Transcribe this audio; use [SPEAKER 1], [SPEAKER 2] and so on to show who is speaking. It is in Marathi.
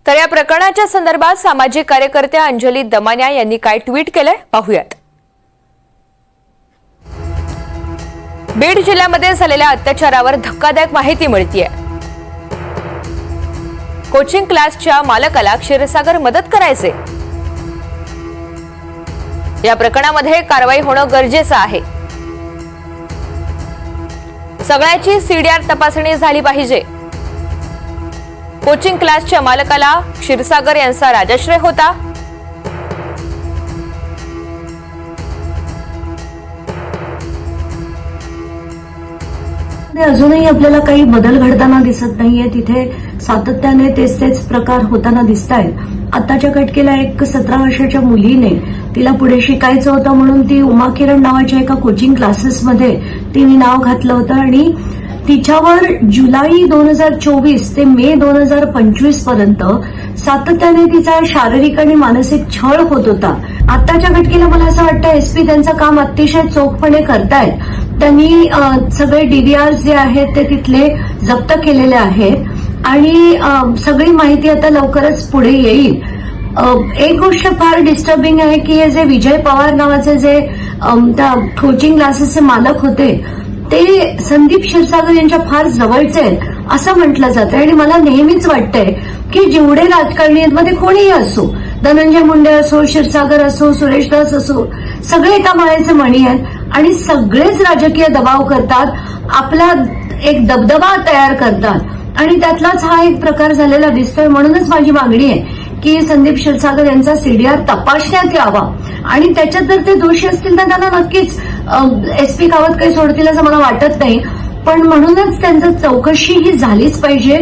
[SPEAKER 1] तर या प्रकरणाच्या संदर्भात सामाजिक कार्यकर्त्या अंजली दमानिया यांनी काय ट्विट केलंय पाहूयात। बीड जिल्ह्यामध्ये झालेल्या अत्याचारावर धक्कादायक माहिती मिळतेय। कोचिंग क्लासच्या मालकाला क्षीरसागर मदत करायचे। या प्रकरणामध्ये कारवाई होणं गरजेचं आहे। सगळ्याची सीडीआर तपासणी झाली पाहिजे। कोचिंग क्लासच्या मालकाला क्षीरसागर यांचा राजाश्रय होता।
[SPEAKER 2] अजूनही आपल्याला काही बदल घडताना दिसत नाहीये। तिथे सातत्याने तेच प्रकार होताना दिसतायत। आताच्या घटकेला एक 17 वर्षाच्या मुलीने तिला पुढे शिकायचं होतं म्हणून ती उमा किरण नावाच्या एका कोचिंग क्लासेसमध्ये तिने नाव घातलं होतं आणि तिच्यावर जुलै 2024 ते मे 2025 पर्यंत सातत्याने तिचा शारीरिक आणि मानसिक छळ होत होता। आताच्या घटकेला मला असं वाटतं एसपी त्यांचं काम अतिशय चोखपणे करतायत। त्यांनी सगळे डीव्हीआर जे आहेत ते तिथले जप्त केलेले आहेत आणि सगळी माहिती आता लवकरच पुढे येईल। एक गोष्ट फार डिस्टर्बिंग आहे की हे जे विजय पवार नावाचे जे त्या कोचिंग क्लासेसचे मालक होते ते संदीप क्षीरसागर यांच्या फार जवळचे आहेत असं म्हटलं जातं आणि मला नेहमीच वाटतंय की जेवढे राजकारणी आहेत मध्ये कोणीही असो, धनंजय मुंडे असो, क्षीरसागर असो, सुरेश दास असो, सगळे एका माळेचे मणी आहेत आणि सगळेच राजकीय दबाव करतात, आपला एक दबदबा तयार करतात आणि त्यातलाच हा एक प्रकार झालेला दिसतोय। म्हणूनच माझी मागणी आहे की संदीप क्षीरसागर यांचा सीडीआर तपासण्यात यावा आणि त्याच्यात जर ते दोषी असतील तर त्यांना नक्कीच एसपी कावत काही सोडतील असं मला वाटत नाही, पण म्हणूनच त्यांचं चौकशी ही झालीच पाहिजे।